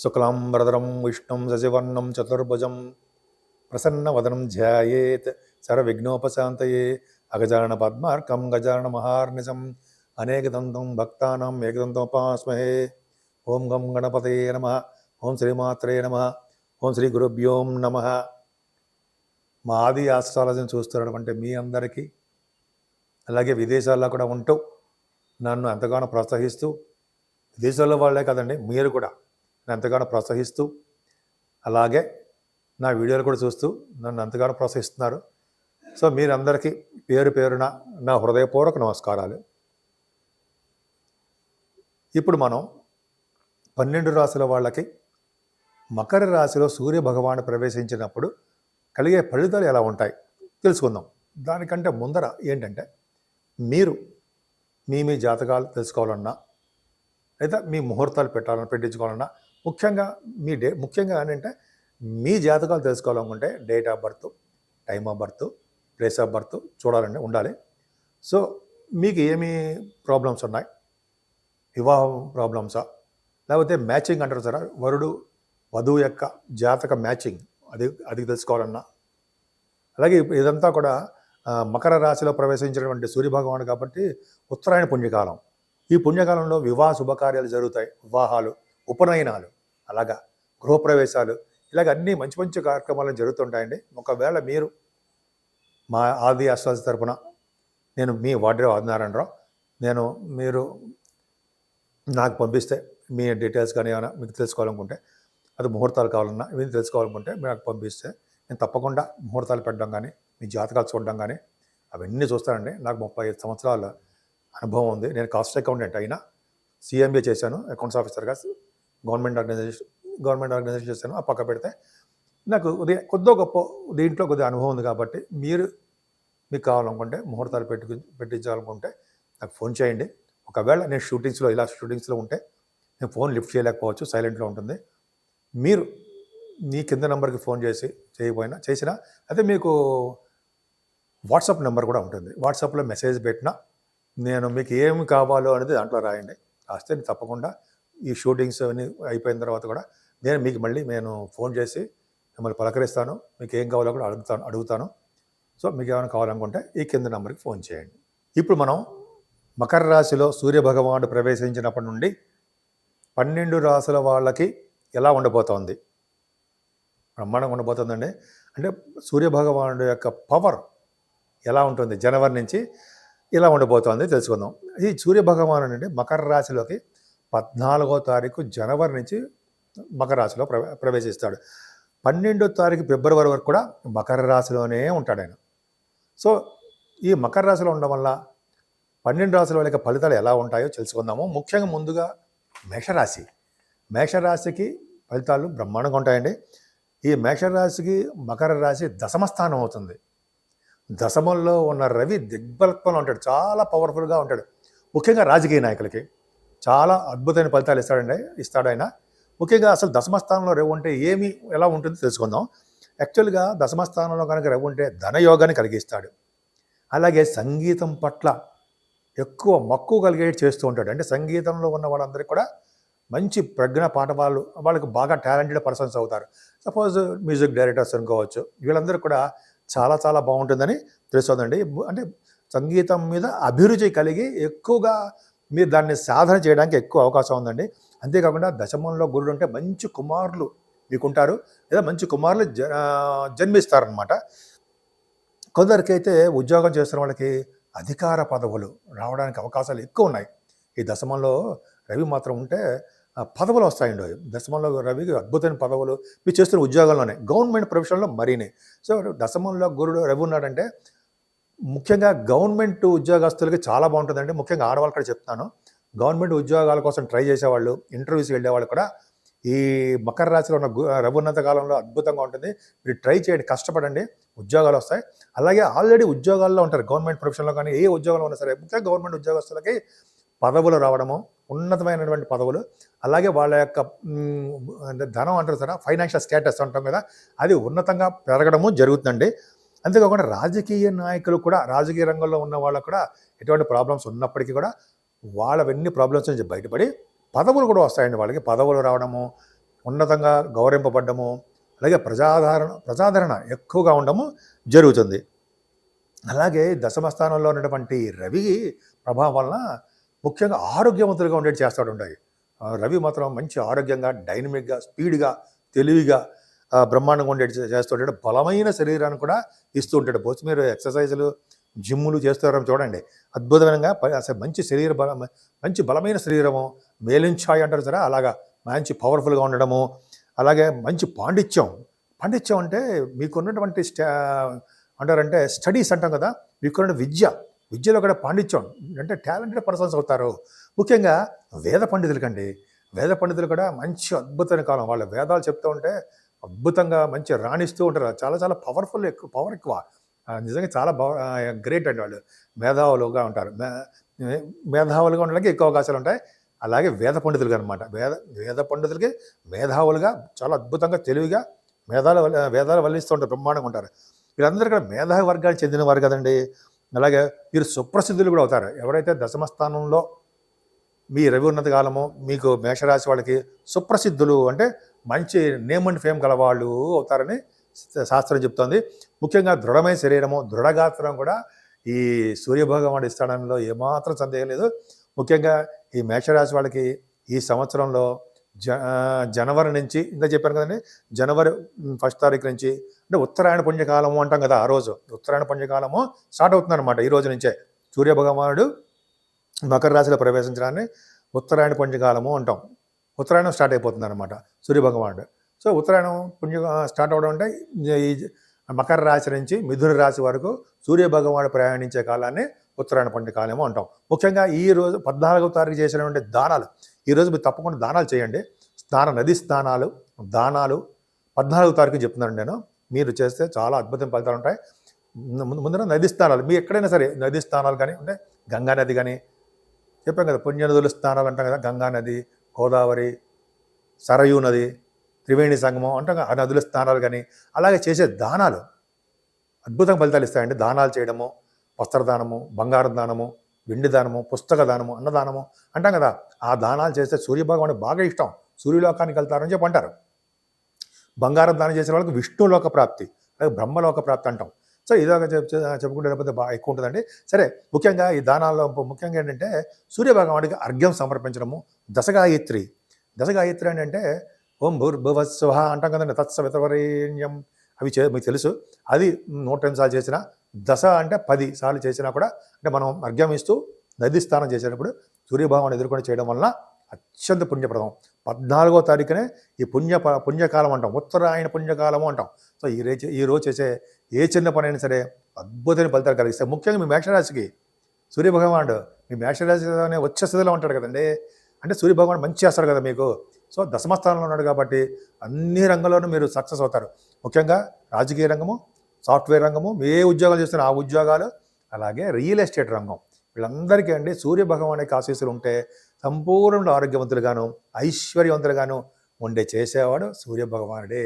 శుక్లాంబరధరం విష్ణుం శశివర్ణం చతుర్భుజం ప్రసన్నవదనం ధ్యాయేత్ సర్వవిఘ్నోపశాంతయే అగజానన పద్మార్కం గజానన మహార్నిశం అనేకదంతం భక్తానాం ఏకదంతముపాస్మహే. ఓం గం గణపతయే నమః. ఓం శ్రీమాత్రే నమః. ఓం శ్రీ గురుభ్యోం నమః. మా ఆది ఆస్ట్రాలజీని చూస్తున్నటువంటి మీ అందరికీ, అలాగే విదేశాల్లో కూడా ఉంటూ నన్ను ఎంతగానో ప్రోత్సహిస్తూ, విదేశాల్లో వాళ్ళే కదండి, మీరు కూడా నన్ను ఎంతగానో ప్రోత్సహిస్తూ, అలాగే నా వీడియోలు కూడా చూస్తూ నన్ను ఎంతగానో ప్రోత్సహిస్తున్నారు. సో మీరందరికీ పేరు పేరున నా హృదయపూర్వక నమస్కారాలు. ఇప్పుడు మనం 12 రాశుల వాళ్ళకి మకర రాశిలో సూర్య భగవాను ప్రవేశించినప్పుడు కలిగే ఫలితాలు ఎలా ఉంటాయి తెలుసుకుందాం. దానికంటే ముందర ఏంటంటే, మీరు మీ జాతకాలు తెలుసుకోవాలన్నా, లేదా మీ ముహూర్తాలు పెట్టించుకోవాలన్నా, ముఖ్యంగా ఏంటంటే మీ జాతకాలు తెలుసుకోవాలనుకుంటే date of birth, time of birth, place of birth ఉండాలి. సో మీకు ఏమి ప్రాబ్లమ్స్ ఉన్నాయి, వివాహం ప్రాబ్లమ్సా, లేకపోతే మ్యాచింగ్ అంటారు సార్, వరుడు వధువు యొక్క జాతక మ్యాచింగ్, అది తెలుసుకోవాలన్నా, అలాగే ఇదంతా కూడా మకర రాశిలో ప్రవేశించినటువంటి సూర్యభగవాను కాబట్టి ఉత్తరాయణ పుణ్యకాలం. ఈ పుణ్యకాలంలో వివాహ శుభకార్యాలు జరుగుతాయి. వివాహాలు, ఉపనయనాలు, అలాగా గృహప్రవేశాలు, ఇలాగ అన్నీ మంచి మంచి కార్యక్రమాలు జరుగుతుంటాయండి. ఒకవేళ మీరు మా ఆది ఆస్ట్రాలజీ తరపున, నేను మీ వాడ్రే ఆదినారాయణరావు, మీరు నాకు పంపిస్తే మీ డీటెయిల్స్ కానీ ఏమైనా మీకు తెలుసుకోవాలనుకుంటే, అది ముహూర్తాలు కావాలన్నా ఇవన్నీ తెలుసుకోవాలనుకుంటే మీరు నాకు పంపిస్తే నేను తప్పకుండా ముహూర్తాలు పెట్టడం కానీ, మీ జాతకాలు చూడడం కానీ అవన్నీ చూస్తానండి. నాకు 35 సంవత్సరాల అనుభవం ఉంది. నేను కాస్ట్ అకౌంటెంట్ అయినా, CMA చేశాను, అకౌంట్స్ ఆఫీసర్గా గవర్నమెంట్ ఆర్గనైజేషన్ చేశాను. ఆ పక్క పెడితే నాకు కొద్దో గొప్ప దీంట్లో కొద్దిగా అనుభవం ఉంది కాబట్టి మీకు కావాలనుకుంటే, ముహూర్తాలు పెట్టించాలనుకుంటే నాకు ఫోన్ చేయండి. ఒకవేళ నేను షూటింగ్స్లో ఉంటే నేను ఫోన్ లిఫ్ట్ చేయలేకపోవచ్చు, సైలెంట్లో ఉంటుంది. మీరు మీ కింద నెంబర్కి ఫోన్ చేసినా అయితే మీకు వాట్సాప్ నెంబర్ కూడా ఉంటుంది. వాట్సాప్లో మెసేజ్ పెట్టినా నేను మీకు ఏమి కావాలో అనేది దాంట్లో రాయండి. రాస్తే నేను తప్పకుండా ఈ షూటింగ్స్ అన్నీ అయిపోయిన తర్వాత కూడా నేను ఫోన్ చేసి మిమ్మల్ని పలకరిస్తాను. మీకు ఏం కావాలో కూడా అడుగుతాను. సో మీకు ఏమైనా కావాలనుకుంటే ఈ కింద నెంబర్కి ఫోన్ చేయండి. ఇప్పుడు మనం మకర రాశిలో సూర్యభగవానుడు ప్రవేశించినప్పటి నుండి 12 రాశుల వాళ్ళకి ఎలా ఉండబోతోంది, బ్రహ్మాండంగా ఉండబోతుందండి. అంటే సూర్యభగవానుడు యొక్క పవర్ ఎలా ఉంటుంది, జనవరి నుంచి ఇలా ఉండబోతోంది తెలుసుకుందాం. ఈ సూర్యభగవానుడు అంటే మకర రాశిలోకి 14వ తారీఖు జనవరి నుంచి మకర రాశిలో ప్రవేశిస్తాడు. 12వ తారీఖు ఫిబ్రవరి వరకు కూడా మకర రాశిలోనే ఉంటాడు ఆయన. సో ఈ మకర రాశిలో ఉండడం వల్ల 12 రాశుల వాళ్ళకి ఫలితాలు ఎలా ఉంటాయో తెలుసుకుందాము. ముఖ్యంగా ముందుగా మేషరాశికి ఫలితాలు బ్రహ్మాండంగా ఉంటాయండి. ఈ మేషరాశికి మకర రాశి దశమ స్థానం అవుతుంది. దశమంలో ఉన్న రవి దిగ్బలత్వంలో ఉంటాడు, చాలా పవర్ఫుల్గా ఉంటాడు. ముఖ్యంగా రాజకీయ నాయకులకి చాలా అద్భుతమైన ఫలితాలు ఇస్తాడు ఆయన. ముఖ్యంగా అసలు దశమ స్థానంలో రవి ఉంటే ఎలా ఉంటుందో తెలుసుకుందాం. యాక్చువల్గా దశమ స్థానంలో కనుక రవి ఉంటే ధనయోగాన్ని కలిగిస్తాడు. అలాగే సంగీతం పట్ల ఎక్కువ మక్కువ కలిగేట్ చేస్తూ ఉంటాడు. అంటే సంగీతంలో ఉన్న వాళ్ళందరికీ కూడా మంచి ప్రజ్ఞ వాళ్ళకి బాగా టాలెంటెడ్ పర్సన్స్ అవుతారు. సపోజ్ మ్యూజిక్ డైరెక్టర్స్ అనుకోవచ్చు, వీళ్ళందరూ కూడా చాలా చాలా బాగుంటుందని తెలుస్తుందండి. అంటే సంగీతం మీద అభిరుచి కలిగి ఎక్కువగా మీరు దాన్ని సాధన చేయడానికి ఎక్కువ అవకాశం ఉందండి. అంతేకాకుండా దశమంలో గురుడు ఉంటే మంచి కుమారులు మీకుంటారు, లేదా మంచి కుమారులు జన్మిస్తారనమాట. కొందరికైతే ఉద్యోగం చేస్తున్న వాళ్ళకి అధికార పదవులు రావడానికి అవకాశాలు ఎక్కువ ఉన్నాయి. ఈ దశమంలో రవి మాత్రం ఉంటే పదవులు వస్తాయండి. దశమంలో రవికి అద్భుతమైన పదవులు మీరు చేస్తున్న ఉద్యోగంలోనే, గవర్నమెంట్ ప్రొఫెషన్లో మరీనే. సో దశమంలో గురుడు రవి ఉన్నాడంటే ముఖ్యంగా గవర్నమెంట్ ఉద్యోగస్తులకి చాలా బాగుంటుందండి. ముఖ్యంగా ఆడవాళ్ళు కూడా చెప్తాను, గవర్నమెంట్ ఉద్యోగాల కోసం ట్రై చేసేవాళ్ళు, ఇంటర్వ్యూస్కి వెళ్ళేవాళ్ళు కూడా ఈ మకర రాశిలో ఉన్న రవి ఉన్నంత కాలంలో అద్భుతంగా ఉంటుంది. మీరు ట్రై చేయండి, కష్టపడండి, ఉద్యోగాలు వస్తాయి. అలాగే ఆల్రెడీ ఉద్యోగాల్లో ఉంటారు, గవర్నమెంట్ ప్రొఫెషన్లో కానీ ఏ ఉద్యోగంలో ఉన్నా సరే, ముఖ్యంగా గవర్నమెంట్ ఉద్యోగస్తులకి పదవులు రావడము, ఉన్నతమైనటువంటి పదవులు, అలాగే వాళ్ళ యొక్క ధనం అంటారు సార్, ఫైనాన్షియల్ స్టేటస్ అంటాం కదా, అది ఉన్నతంగా పెరగడము జరుగుతుందండి. అంతేకాకుండా రాజకీయ నాయకులు కూడా, రాజకీయ రంగంలో ఉన్న వాళ్ళకు కూడా ఎటువంటి ప్రాబ్లమ్స్ ఉన్నప్పటికీ కూడా వాళ్ళవన్నీ ప్రాబ్లమ్స్ నుంచి బయటపడి పదవులు కూడా వస్తాయండి. వాళ్ళకి పదవులు రావడము, ఉన్నతంగా గౌరవింపబడ్డము, అలాగే ప్రజాదరణ ఎక్కువగా ఉండము జరుగుతుంది. అలాగే దశమ స్థానంలో ఉన్నటువంటి రవి ప్రభావం వలన ముఖ్యంగా ఆరోగ్యవంతులుగా ఉండేది చేస్తాడు ఉంటాయి. రవి మాత్రం మంచి ఆరోగ్యంగా, డైనమిక్గా, స్పీడ్గా, తెలివిగా బ్రహ్మాండంగా ఉండేది చేస్తుంటాడు. బలమైన శరీరాన్ని కూడా ఇస్తూ ఉంటాడు. బహుశా మీరు ఎక్సర్సైజులు, జిమ్ములు చేస్తారని చూడండి, అద్భుతమైన అసలు మంచి శరీర బలం, మంచి బలమైన శరీరము, మేలించాయి అంటారు సరే, అలాగా మంచి పవర్ఫుల్గా ఉండడము, అలాగే మంచి పాండిత్యం. పాండిత్యం అంటే మీకున్నటువంటి అంటారంటే స్టడీస్ అంటాం కదా, మీకున్న విద్యలో కూడా పాండిత్యం అంటే టాలెంటెడ్ పర్సన్స్ అవుతారు. ముఖ్యంగా వేద పండితులకండి, వేద పండితులు కూడా మంచి అద్భుతమైన కాలం. వాళ్ళ వేదాలు చెప్తూ ఉంటే అద్భుతంగా మంచి రాణిస్తూ ఉంటారు. చాలా చాలా పవర్ ఎక్కువ. నిజంగా చాలా గ్రేట్ అండి. వాళ్ళు మేధావులుగా ఉంటారు. మేధావులుగా ఉండడానికి ఎక్కువ అవకాశాలు ఉంటాయి. అలాగే వేద పండితులుగా అనమాట. వేద పండితులకి మేధావులుగా చాలా అద్భుతంగా తెలివిగా వేదాలు వల్లిస్తూ ఉంటారు, బ్రహ్మాండంగా ఉంటారు. వీళ్ళందరూ కూడా మేధావి వర్గానికి చెందిన వారు కదండి. అలాగే వీరు సుప్రసిద్ధులు కూడా అవుతారు. ఎవరైతే దశమ స్థానంలో మీ రవి ఉన్నత కాలము మీకు మేషరాశి వాళ్ళకి సుప్రసిద్ధులు అంటే మంచి నేమ్ అండ్ ఫేమ్ గలవాళ్ళు అవుతారని శాస్త్రం చెప్తోంది. ముఖ్యంగా దృఢమైన శరీరము, దృఢగాత్రం కూడా ఈ సూర్యభగవానుడు ఇస్తాడంలో ఏమాత్రం సందేహం లేదు. ముఖ్యంగా ఈ మేషరాశి వాళ్ళకి ఈ సంవత్సరంలో జనవరి నుంచి, ఇంకా చెప్పాను కదండి, జనవరి 1 తారీఖు నుంచి అంటే ఉత్తరాయణ పుణ్యకాలము అంటాం కదా, ఆ రోజు ఉత్తరాయణ పుణ్యకాలము స్టార్ట్ అవుతుంది అనమాట. ఈ రోజు నుంచే సూర్యభగవానుడు మకర రాశిలో ప్రవేశించడాన్ని ఉత్తరాయణ పుణ్యకాలము అంటాం. ఉత్తరాయణం స్టార్ట్ అయిపోతుంది అనమాట సూర్యభగవానుడు. సో ఉత్తరాయణం స్టార్ట్ అవడం అంటే ఈ మకర రాశి నుంచి మిథున రాశి వరకు సూర్యభగవానుడు ప్రయాణించే కాలాన్ని ఉత్తరాయణ పుణ్యకాలము అంటాం. ముఖ్యంగా ఈ రోజు 14వ తారీఖు చేసినటువంటి దానాలు, ఈరోజు మీరు తప్పకుండా దానాలు చేయండి. నది స్నానాలు, దానాలు 14వ తారీఖు చెప్తున్నాను నేను. మీరు చేస్తే చాలా అద్భుతం ఫలితాలు ఉంటాయి. ముందున నది స్నానాలు, మీ ఎక్కడైనా సరే నది స్నానాలు కానీ అంటే గంగా నది కానీ, చెప్పాం కదా పుణ్యనదుల స్నానాలు అంటాం కదా, గంగా నది, గోదావరి, సరయూ నది, త్రివేణి సంగమం అంటాం కదా, ఆ నదుల స్నానాలు కానీ, అలాగే చేసే దానాలు అద్భుతంగా ఫలితాలు ఇస్తాయండి. దానాలు చేయడము, వస్త్రదానము, బంగారు దానము, వెండి దానము, పుస్తక దానము, అన్నదానము అంటాం కదా, ఆ దానాలు చేస్తే సూర్యభగవానుడు బాగా ఇష్టం. సూర్యలోకానికి వెళ్తారని చెప్పి అంటారు. బంగారం దానం చేసిన వాళ్ళకి విష్ణులోక ప్రాప్తి, అలాగే బ్రహ్మలోక ప్రాప్తి అంటాం. సో ఇదొక చెప్పుకుంటే లేకపోతే బాగా ఎక్కువ ఉంటుందండి. సరే, ముఖ్యంగా ఈ దానాల్లో ముఖ్యంగా ఏంటంటే సూర్యభగవానుడికి అర్ఘ్యం సమర్పించడము. దశగాయత్రి అని అంటే ఓం భూర్భువస్వహ అంటాం కదండి, తత్సవితవరేణ్యం, అవి మీకు తెలుసు. అది 108 సార్లు చేసిన, దశ అంటే 10 సార్లు చేసినా కూడా అంటే మనం అర్ఘ్యం ఇస్తూ నది స్నానం చేసేటప్పుడు సూర్యభగవాను ఎదుర్కొని చేయడం వలన అత్యంత పుణ్యప్రదం. 14వ తారీఖునే ఈ పుణ్యకాలం అంటాం, ఉత్తరాయణ పుణ్యకాలము అంటాం. సో ఈ రోజు చేసే ఏ చిన్న పని అయినా సరే అద్భుతమైన ఫలితాలు కలిగిస్తాయి. ముఖ్యంగా మీ మేషరాశికి సూర్యభగవానుడు మీ మేషరాశిలోనే వచ్చే స్థితిలో ఉంటాడు కదండి. అంటే సూర్యభగవానుడు మంచి చేస్తాడు కదా మీకు. సో దశమస్థానంలో ఉన్నాడు కాబట్టి అన్ని రంగంలోనూ మీరు సక్సెస్ అవుతారు. ముఖ్యంగా రాజకీయ రంగము, సాఫ్ట్వేర్ రంగము, ఏ ఉద్యోగాలు చేస్తున్న ఆ ఉద్యోగాలు, అలాగే రియల్ ఎస్టేట్ రంగం, వీళ్ళందరికీ అండి సూర్యభగవానికి ఆశీస్సులు ఉంటే సంపూర్ణ ఆరోగ్యవంతులుగాను ఐశ్వర్యవంతులుగాను ఉండే చేసేవాడు సూర్యభగవానుడే.